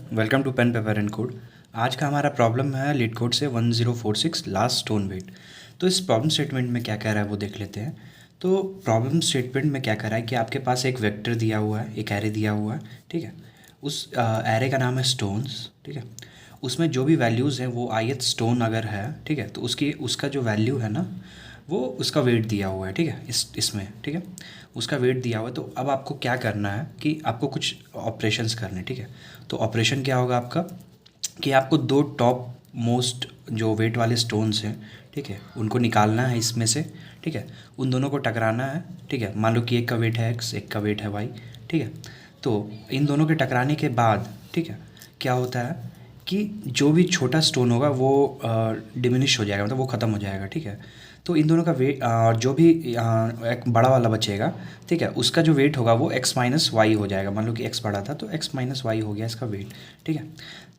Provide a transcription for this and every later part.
Welcome to pen paper and code. आज का हमारा प्रॉब्लम है लीड कोड से 1046 लास्ट स्टोन वेट। तो इस प्रॉब्लम स्टेटमेंट में क्या कह रहा है वो देख लेते हैं। तो प्रॉब्लम स्टेटमेंट में क्या कह रहा है कि आपके पास एक वेक्टर दिया हुआ है, एक एरे दिया हुआ है, ठीक है। उस एरे का नाम है स्टोन्स, ठीक है। उसमें जो भी वैल्यूज़ हैं वो ith स्टोन अगर है, ठीक है, तो उसका जो वैल्यू है ना वो उसका वेट दिया हुआ है, ठीक है, इसमें, ठीक है। उसका वेट दिया हुआ है। तो अब आपको क्या करना है कि आपको कुछ ऑपरेशंस करने हैं, ठीक है। तो ऑपरेशन क्या होगा आपका कि आपको दो टॉप मोस्ट जो वेट वाले स्टोन्स हैं, ठीक है, उनको निकालना है इसमें से, ठीक है। उन दोनों को टकराना है, ठीक है। मान लो कि एक का वेट है x, एक का वेट है y, ठीक है। तो इन दोनों के टकराने के बाद, ठीक है, क्या होता है कि जो भी छोटा स्टोन होगा वो डिमिनिश हो जाएगा, मतलब वो ख़त्म हो जाएगा, ठीक है। तो इन दोनों का वेट जो भी एक बड़ा वाला बचेगा, ठीक है, उसका जो वेट होगा वो x माइनस वाई हो जाएगा। मान लो कि x बड़ा था तो x माइनस वाई हो गया इसका वेट, ठीक है।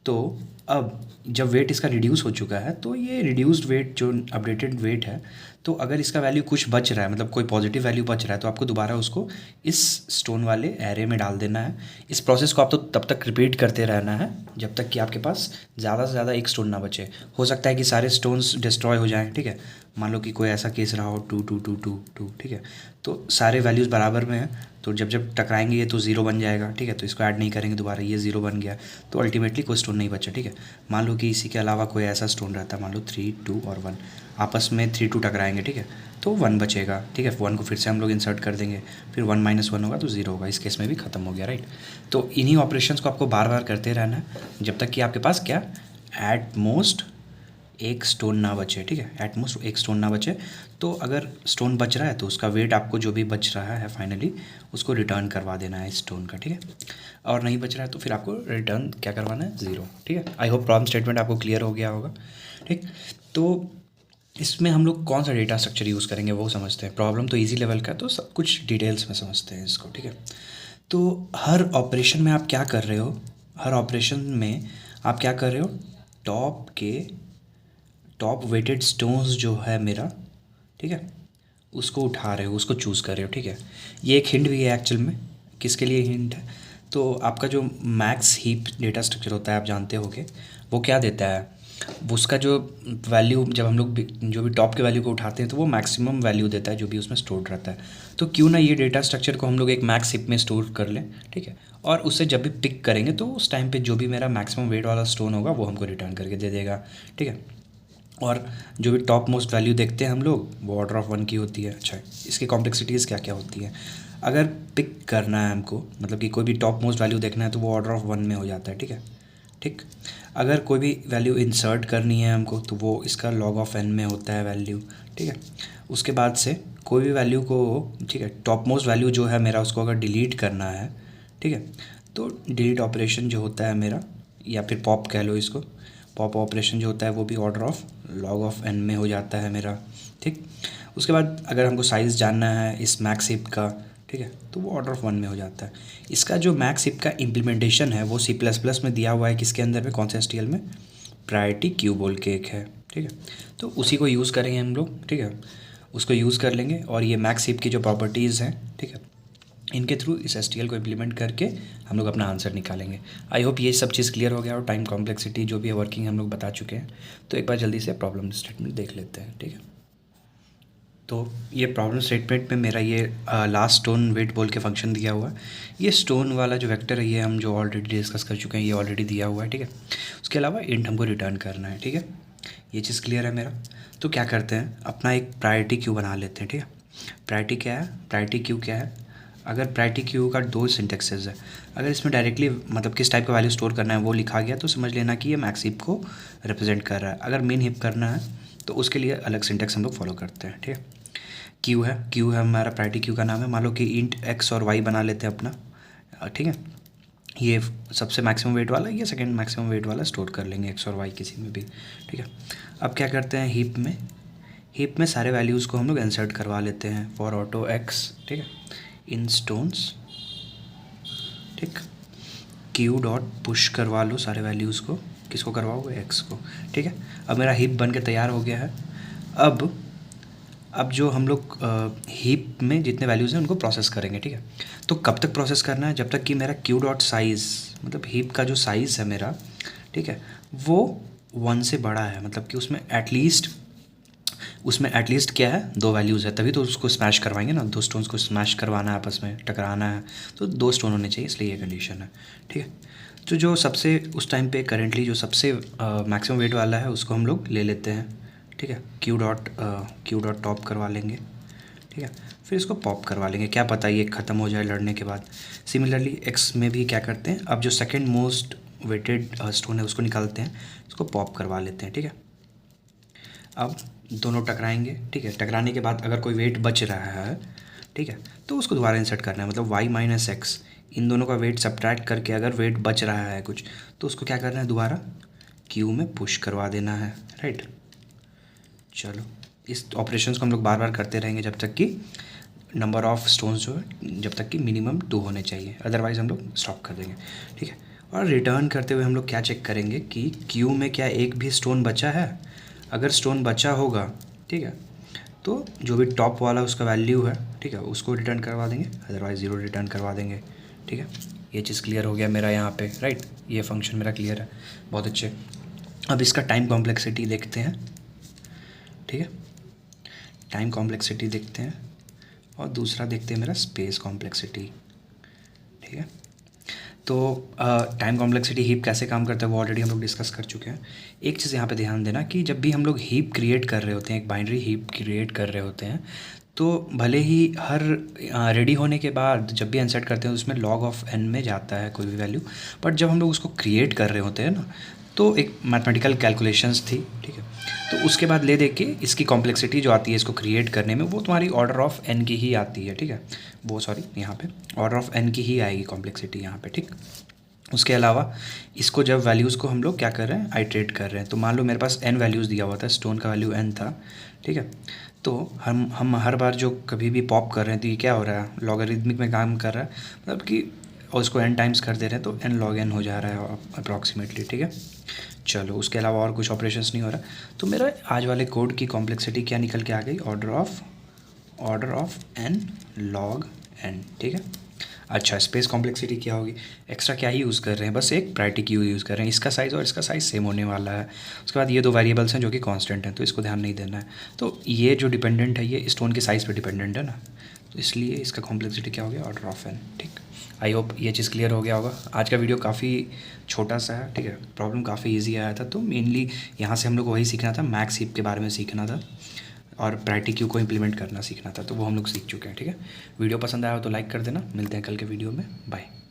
तो अब जब वेट इसका रिड्यूस हो चुका है तो ये रिड्यूस्ड वेट जो अपडेटेड वेट है, तो अगर इसका वैल्यू कुछ बच रहा है, मतलब कोई पॉजिटिव वैल्यू बच रहा है, तो आपको दोबारा उसको इस स्टोन वाले एरे में डाल देना है। इस प्रोसेस को आप तो तब तक रिपीट करते रहना है जब तक कि आपके पास ज़्यादा से ज़्यादा एक स्टोन ना बचे। हो सकता है कि सारे स्टोन्स डिस्ट्रॉय हो जाएं, ठीक है। मान लो कि कोई ऐसा केस रहा हो 2 2 2 2 2, ठीक है। तो सारे वैल्यूज़ बराबर में हैं, तो जब जब टकराएंगे ये तो ज़ीरो बन जाएगा, ठीक है। तो इसको ऐड नहीं करेंगे दोबारा, ये ज़ीरो बन गया, तो अल्टीमेटली कोई स्टोन नहीं बचा, ठीक है। मान लो कि इसी के अलावा कोई ऐसा स्टोन रहता है, मान लो 3 2 और 1, आपस में 3 2 टकराएंगे, ठीक है, तो 1 बचेगा, ठीक है। 1 को फिर से हम लोग इंसर्ट कर देंगे, फिर 1 माइनस 1 होगा तो 0 होगा। इस केस में भी ख़त्म हो गया, राइट। तो इन्हीं ऑपरेशंस को आपको बार बार करते रहना है जब तक कि आपके पास क्या एट मोस्ट एक स्टोन ना बचे, ठीक है, एट मोस्ट एक स्टोन ना बचे। तो अगर स्टोन बच रहा है तो उसका वेट आपको जो भी बच रहा है फाइनली उसको रिटर्न करवा देना है स्टोन का, ठीक है। और नहीं बच रहा है तो फिर आपको रिटर्न क्या करवाना है, ज़ीरो, ठीक है। आई होप प्रॉब्लम स्टेटमेंट आपको क्लियर हो गया होगा, ठीक। तो इसमें हम लोग कौन सा डेटा स्ट्रक्चर यूज़ करेंगे वो समझते हैं। प्रॉब्लम तो इजी लेवल का, तो सब कुछ डिटेल्स में समझते हैं इसको, ठीक है। तो हर ऑपरेशन में आप क्या कर रहे हो, हर ऑपरेशन में आप क्या कर रहे हो, टॉप वेटेड स्टोन्स जो है मेरा, ठीक है, उसको उठा रहे हो, उसको चूज़ कर रहे हो, ठीक है। ये एक हिंट भी है एक्चुअल में। किसके लिए हिंट है, तो आपका जो मैक्स हीप डेटा स्ट्रक्चर होता है आप जानते होगे, वो क्या देता है, वो उसका जो वैल्यू जब हम लोग जो भी टॉप के वैल्यू को उठाते हैं तो वो मैक्सिमम वैल्यू देता है जो भी उसमें स्टोर रहता है। तो क्यों ना ये डेटा स्ट्रक्चर को हम लोग एक मैक्स हीप में स्टोर कर लें, ठीक है। और उससे जब भी पिक करेंगे तो उस टाइम पे जो भी मेरा मैक्सिमम वेट वाला स्टोन होगा वो हमको रिटर्न करके दे देगा, ठीक है। और जो भी टॉप मोस्ट वैल्यू देखते हैं हम लोग वो ऑर्डर ऑफ 1 की होती है। अच्छा, इसकी कॉम्प्लेक्सिटीज़ क्या क्या होती हैं, अगर पिक करना है हमको, मतलब कि कोई भी टॉप मोस्ट वैल्यू देखना है तो वो ऑर्डर ऑफ 1 में हो जाता है, ठीक है, ठीक। अगर कोई भी वैल्यू इंसर्ट करनी है हमको तो वो इसका log ऑफ n में होता है वैल्यू, ठीक है। उसके बाद से कोई भी वैल्यू को, ठीक है, टॉप मोस्ट वैल्यू जो है मेरा उसको अगर डिलीट करना है, ठीक है, तो डिलीट ऑपरेशन जो होता है मेरा, या फिर पॉप कह लो इसको, पॉप ऑपरेशन जो होता है वो भी order of log of n में हो जाता है मेरा, ठीक। उसके बाद अगर हमको साइज़ जानना है इस मैक्स हिप का, ठीक है, तो वो ऑर्डर ऑफ 1 में हो जाता है। इसका जो मैक्स हिप का इम्प्लीमेंटेशन है वो C++ में दिया हुआ है, किसके अंदर में, कौन से STL में, प्रायोरिटी क्यू बोल के एक है, ठीक है। तो उसी को यूज़ करेंगे हम लोग, ठीक है, उसको यूज़ कर लेंगे और ये मैक्स हिप की जो प्रॉपर्टीज़ हैं, ठीक है, इनके थ्रू इस STL को इम्प्लीमेंट करके हम लोग अपना आंसर निकालेंगे। आई होप ये सब चीज़ क्लियर हो गया और टाइम कॉम्प्लेक्सिटी जो भी है वर्किंग हम लोग बता चुके हैं। तो एक बार जल्दी से प्रॉब्लम स्टेटमेंट देख लेते हैं, ठीक है। तो ये प्रॉब्लम स्टेटमेंट में मेरा ये लास्ट स्टोन वेट बोल के फंक्शन दिया हुआ है। ये स्टोन वाला जो वेक्टर है ये हम जो ऑलरेडी डिस्कस कर चुके हैं, ये ऑलरेडी दिया हुआ है, ठीक है। उसके अलावा इंट हमको रिटर्न करना है, ठीक है। ये चीज़ क्लियर है मेरा। तो क्या करते हैं, अपना एक प्रायोरिटी क्यू बना लेते हैं, ठीक है। प्रायोरिटी क्या है, प्रायोरिटी क्यू क्या है, अगर प्रायोरिटी क्यू का दो सिंटेक्सेस है, अगर इसमें डायरेक्टली मतलब किस टाइप का वैल्यू स्टोर करना है वो लिखा गया तो समझ लेना कि ये मैक्स हीप को रिप्रेजेंट कर रहा है। अगर मेन हीप करना है तो उसके लिए अलग सिंटेक्स हम लोग फॉलो करते हैं, ठीक है। क्यू है हमारा प्रायोरिटी क्यू का नाम है। मान लो कि इंट एक्स और वाई बना लेते हैं अपना, ठीक है। ये सबसे मैक्सिमम वेट वाला, ये सेकंड मैक्सिमम वेट वाला स्टोर कर लेंगे एक्स और वाई किसी में भी, ठीक है। अब क्या करते हैं, हीप में सारे वैल्यूज़ को हम लोग इंसर्ट करवा लेते हैं फॉर ऑटो एक्स, ठीक है, इन स्टोन्स, ठीक। क्यू डॉट पुश करवा लो सारे वैल्यूज़ को, किसको करवाओगे, एक्स को, ठीक है। अब मेरा हीप बन के तैयार हो गया है। अब जो हम लोग हीप में जितने वैल्यूज़ हैं उनको प्रोसेस करेंगे, ठीक है। तो कब तक प्रोसेस करना है, जब तक कि मेरा क्यू डॉट साइज़ मतलब हीप का जो साइज़ है मेरा, ठीक है, वो 1 से बड़ा है, मतलब कि उसमें एटलीस्ट क्या है, 2 वैल्यूज़ है, तभी तो उसको स्मैश करवाएंगे ना, 2 स्टोन्स को स्मैश करवाना है, आपस में टकराना है, तो 2 स्टोन होने चाहिए, इसलिए ये कंडीशन है, ठीक है। तो जो सबसे उस टाइम पे करेंटली जो सबसे मैक्सिमम वेट वाला है उसको हम लोग ले लेते हैं, ठीक है, क्यू डॉट टॉप करवा लेंगे, ठीक है, फिर इसको पॉप करवा लेंगे, क्या पता ये ख़त्म हो जाए लड़ने के बाद। सिमिलरली एक्स में भी क्या करते हैं, अब जो सेकंड मोस्ट वेटेड स्टोन है उसको निकालते हैं, इसको पॉप करवा लेते हैं, ठीक है। अब दोनों टकराएंगे, ठीक है, टकराने के बाद अगर कोई वेट बच रहा है, ठीक है, तो उसको दोबारा इंसर्ट करना है, मतलब वाई माइनस एक्स, इन दोनों का वेट सब्ट्रैक्ट करके अगर वेट बच रहा है कुछ, तो उसको क्या करना है, दोबारा क्यू में पुश करवा देना है, राइट। चलो इस ऑपरेशंस को हम लोग बार बार करते रहेंगे जब तक कि नंबर ऑफ़ स्टोन्स जो है, जब तक कि मिनिमम 2 होने चाहिए, अदरवाइज़ हम लोग स्टॉप कर देंगे, ठीक है। और रिटर्न करते हुए हम लोग क्या चेक करेंगे कि क्यू में क्या एक भी स्टोन बचा है, अगर स्टोन बचा होगा, ठीक है, तो जो भी टॉप वाला उसका वैल्यू है, ठीक है, उसको रिटर्न करवा देंगे, अदरवाइज़ 0 रिटर्न करवा देंगे, ठीक है। ये चीज़ क्लियर हो गया मेरा यहाँ पे, राइट, ये फंक्शन मेरा क्लियर है, बहुत अच्छे। अब इसका टाइम कॉम्प्लेक्सिटी देखते हैं, ठीक है, टाइम कॉम्प्लेक्सिटी देखते हैं, और दूसरा देखते हैं मेरा स्पेस कॉम्प्लेक्सिटी, ठीक है। तो टाइम कॉम्प्लेक्सिटी हीप कैसे काम करता है वो ऑलरेडी हम लोग डिस्कस कर चुके हैं। एक चीज़ यहाँ पे ध्यान देना कि जब भी हम लोग हीप क्रिएट कर रहे होते हैं, एक बाइनरी हीप क्रिएट कर रहे होते हैं, तो भले ही हर रेडी होने के बाद जब भी अनसेट करते हैं उसमें log ऑफ n में जाता है कोई भी वैल्यू, बट जब हम लोग उसको क्रिएट कर रहे होते हैं ना, तो एक मैथमेटिकल कैलकुलेशंस थी, ठीक है, तो उसके बाद ले दे के इसकी कॉम्प्लेक्सिटी जो आती है इसको क्रिएट करने में, वो तुम्हारी ऑर्डर ऑफ n की ही आती है, ठीक है, वो सॉरी यहाँ पे ऑर्डर ऑफ n की ही आएगी कॉम्प्लेक्सिटी यहाँ पे, ठीक। उसके अलावा इसको जब वैल्यूज़ को हम लोग क्या कर रहे हैं, आइट्रेट कर रहे हैं, तो मान लो मेरे पास n वैल्यूज़ दिया हुआ था, स्टोन का वैल्यू n था, ठीक है, तो हम हर बार जो कभी भी पॉप कर रहे हैं तो ये क्या हो रहा है, लॉगरिदमिक में काम कर रहा है, मतलब कि और उसको n टाइम्स कर दे रहे हैं तो n log n हो जा रहा है अप्रॉक्सीमेटली, ठीक है। चलो उसके अलावा और कुछ ऑपरेशंस नहीं हो रहा, तो मेरा आज वाले कोड की कॉम्प्लेक्सिटी क्या निकल के आ गई, order of n log n, ठीक है। अच्छा स्पेस कॉम्प्लेक्सिटी क्या होगी, एक्स्ट्रा क्या ही यूज़ कर रहे हैं, बस एक प्रायोरिटी क्यू यूज़ कर रहे हैं, इसका साइज़ और इसका साइज़ सेम होने वाला है। उसके बाद ये 2 वेरिएबल्स हैं जो कि कांस्टेंट हैं, तो इसको ध्यान नहीं देना है, तो ये जो डिपेंडेंट है ये स्टोन के साइज़ पे डिपेंडेंट है ना, तो इसलिए इसका कॉम्प्लेक्सिटी क्या हो गया, ऑर्डर ऑफ n, ठीक। आई होप ये चीज़ क्लियर हो गया होगा। आज का वीडियो काफ़ी छोटा सा है, ठीक है, प्रॉब्लम काफ़ी ईजी आया था, तो मेनली यहाँ से हम लोग को वही सीखना था, मैक्स हीप के बारे में सीखना था और प्रायोरिटी क्यू को इम्प्लीमेंट करना सीखना था, तो वो हम लोग सीख चुके हैं, ठीक है। वीडियो पसंद आया हो तो लाइक कर देना, मिलते हैं कल के वीडियो में, बाय।